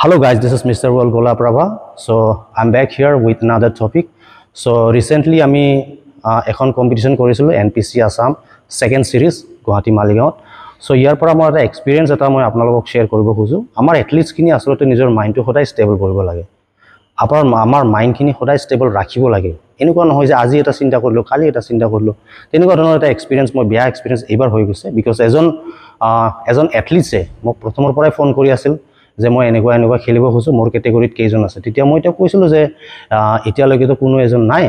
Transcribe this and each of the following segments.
Hello guys, this is Mr. World Golaprabha. So I'm back here with another topic. So recently আমি এখন competition কৰিছিলো NPC Assam second series Guwahati মালিগাঁৱত। So ইয়াৰ পৰা মই এটা experience এটা মই আপোনালোকক শেয়াৰ কৰিব খুজো। আমাৰ এথলিটস খিনি আসলতে নিজৰ মাইন্ডটো সদায় ষ্টেবল কৰিব লাগে। আমাৰ মাইন্ড খিনি সদায় ষ্টেবল ৰাখিব লাগে। এনেকুৱা নহয় যে আজি এটা চিন্তা কৰিলো কালি এটা চিন্তা কৰিলো। তেনেকুৱা ধৰণৰ এটা এক্সপেৰিয়েন্স মই বেয়া এক্সপেৰিয়েন্স এবাৰ হৈ গৈছে বিকজ এজন এথলিটছে মোক প্ৰথমৰ পৰাই ফোন কৰি আছিল যে মই এনেকুৱা খেলিব খুজো মোৰ কেটেগৰীত কেইজন আছে তেতিয়া মই এটা কৈছিলো যে এতিয়ালৈকে তো কোনো এজন নাই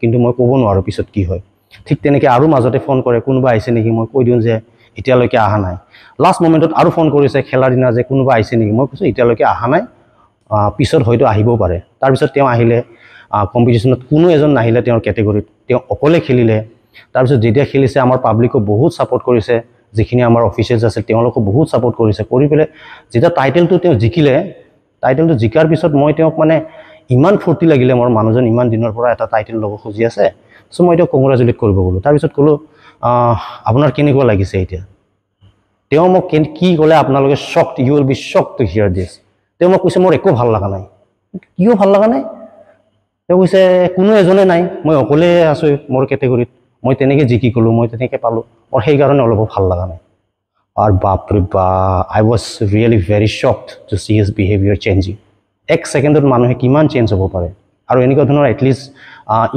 কিন্তু মই ক'ব নোৱাৰো পিছত কি হয় ঠিক তেনেকৈ আৰু মাজতে ফোন কৰে কোনোবা আহিছে নেকি মই কৈ দিওঁ যে এতিয়ালৈকে আহা নাই লাষ্ট মোমেন্টত আৰু ফোন কৰিছে খেলাৰ দিনা যে কোনোবা আহিছে নেকি মই কৈছো এতিয়ালৈকে আহা নাই পিছত হয়তো আহিবও পাৰে তাৰ পিছত তেওঁ আহিলে কম্পিটিশনত কোনো এজন নাহিলে তেওঁৰ কেটেগৰীত তেওঁ অকলে খেলিলে তাৰ পিছত যেতিয়া খেলিছে আমাৰ পাব্লিকো বহুত সাপোৰ্ট কৰিছে যিখিনি আমাৰ অফিচিয়েলস আছে তেওঁলোকো বহুত সাপোৰ্ট কৰিছে কৰি পেলে যেটা টাইটেলটো তেওঁ জিকিলে টাইটেলটো জিকাৰ পিছত মই তেওঁক মানে ইমান ফূৰ্তি লাগিলে মোৰ মানুহজন ইমান দিনৰ পৰা এটা টাইটেল ল'ব খুজি আছে সো মই তেওঁক কংগ্ৰেচুলেট কৰিব গলো তাৰ পিছত কলো আপোনাৰ কেনেকুৱা লাগিছে এতিয়া তেওঁ মোক কি ক'লে আপোনালোকে shocked you will be shocked to hear this তেওঁ মোক কৈছে মোৰ একো ভাল লগা নাই কিয় ভাল লগা নাই তেওঁ কৈছে কোনো এজনে নাই মই অকলে আছো মোৰ কেটেগৰীত মই তেনেকৈ জিকি গলো মই তেনেকৈ পালো और সেই কাৰণে অলপ ভাল লগা নাই আর বাপরে বা I was really very shocked to see his behaviour changing এক সেকেন্ডত মানুহে কিমান চেঞ্জ হ'ব পাৰে আৰু এনেকুৱা ধৰণৰ এটলিষ্ট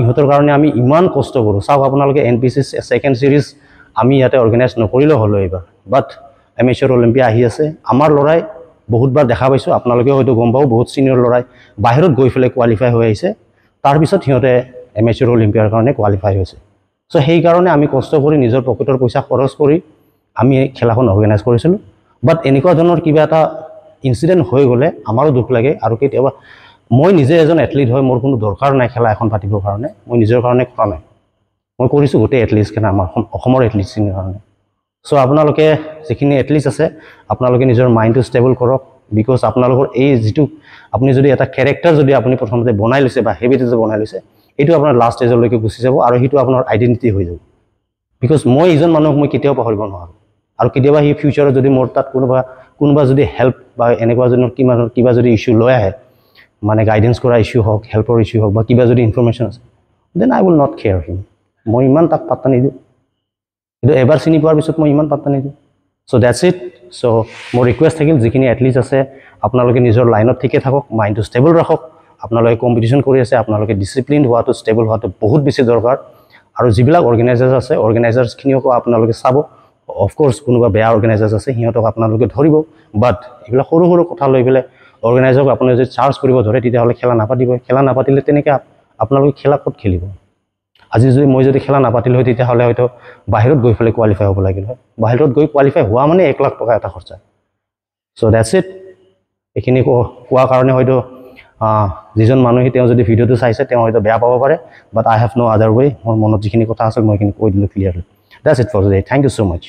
ইহঁতৰ কাৰণে আমি ইমান কষ্ট কৰো চাওক আপোনালোকে এনপিসি সেকেন্ড সিৰিজ আমি ইয়াতে অৰ্গেনাইজ নকৰিলে হলো এবাৰ বাট এমেচাৰ অলিম্পিয়া আহি আছে আমাৰ লৰাই বহুতবাৰ দেখা পাইছো আপোনালোকে হয়তো গম পাও বহুত সিনিয়ৰ লৰাই বাহিৰত গৈ ফেলে কোৱালিফাই হৈ আহিছে তাৰ পিছত সিহঁতে এমেচাৰ অলিম্পিয়াৰ কাৰণে কোৱালিফাই হৈছে সো সেই কাৰণে আমি কষ্ট কৰি নিজৰ পকেটৰ পইচা খৰচ কৰি আমি খেলাখন অৰ্গানাইজ কৰিছিলো বাট এনেকুৱা ধৰণৰ কিবা এটা ইনসিডেন্ট হৈ গলে আমাৰো দুখ লাগে আৰু কেতিয়াবা মই নিজে এজন এথলিট হয় মোৰ কোনো দৰকাৰ নাই খেলা এখন পাতিবৰ কাৰণে মই নিজৰ কাৰণে কৰা নাই মই কৰিছো গোটেই এথলিটছ কেনে আমাৰ অসমৰ এথলিটছৰ কাৰণে সো আপোনালোকে যিখিনি এথলিটছ আছে আপোনালোকে নিজৰ মাইন্ডটো ষ্টেবল কৰক বিকজ আপোনালোকৰ এই যেটো আপুনি যদি এটা ক্যাৰেক্টাৰ যদি আপুনি প্ৰথমতে বনাই লৈছে বা হেবিট যে বনাই লৈছে এটো আপোনাৰ লাষ্ট ষ্টেজলৈকে গুচি যাব আৰু হিটো আপোনাৰ আইডেন্টিটি হৈ যাব বিকজ মই ইজন মানুহক মই কেতিয়াও পাহৰিব নোৱাৰো আৰু কেতিয়াবা হি ফিউচাৰত যদি মোৰ তাত কোনোবা যদি হেল্প বা এনেকুৱা জনৰ কিবা যদি ইস্যু লৈ আহে মানে গাইডেন্স কৰা ইস্যু হওক হেল্পৰ ইস্যু হওক বা কিবা যদি ইনফৰমেশন আছে then I will not care him মই ইমান তাক পাত্তা নিদিওঁ কিন্তু এবাৰ চিনি পোৱাৰ পিছত মই ইমান পাত্তা নিদিওঁ সো দ্যাটস ইট সো মোৰ ৰিকুৱেষ্ট থাকিল যিখিনি এথলিটছ আছে আপোনালোকে নিজৰ লাইনত ঠিকে থাকক মাইন্ডটো ষ্টেবল ৰাখক আপোনালোকে কম্পিটিশন কৰি আছে আপোনালোকে ডিসিপ্লিন হোৱাটো ষ্টেবল হোৱাটো বহুত বেছি দৰকাৰ আৰু যিবিলাক অৰ্গানাইজাৰ্ছ আছে অৰ্গানাইজাৰ্ছ খিনিও আপোনালোকে চাব অফ কোৰ্স কোনোবা বেয়া অৰ্গানাইজাৰ্ছ আছে সিহঁতক আপোনালোকে ধৰিব বাট এইবিলাক সৰু সৰু কথা লৈ পেলে অৰ্গানাইজাৰক আপুনি যদি চাৰ্জ কৰিব ধৰে তেতিয়া হলে খেলা নাপাতিলে তেনেকৈ আপোনালোকে খেলা ক'ত খেলিব আজি যদি মই যদি খেলা নাপাতিল হয় তেতিয়া হলে হয়তো বাহিৰত গৈ ফেলে কোৱালিফাই হ'ব লাগিল হয় বাহিৰত গৈ কোৱালিফাই হোৱা মানে 1 লাখ টকা এটা খৰচা সো দ্যাটস ইট এখিনি কোৱা কাৰণে হয়তো যিজন মানুহে তেওঁ যদি ভিডিওটো চাইছে তেওঁ হয়তো বেয়া পাব পাৰে বাট আই হ্যাভ নো আদাৰ ওয়ে মোৰ মনত যিখিনি কথা আছে মই এখিনি কৈ দিলো clearly that's it for today thank you so mass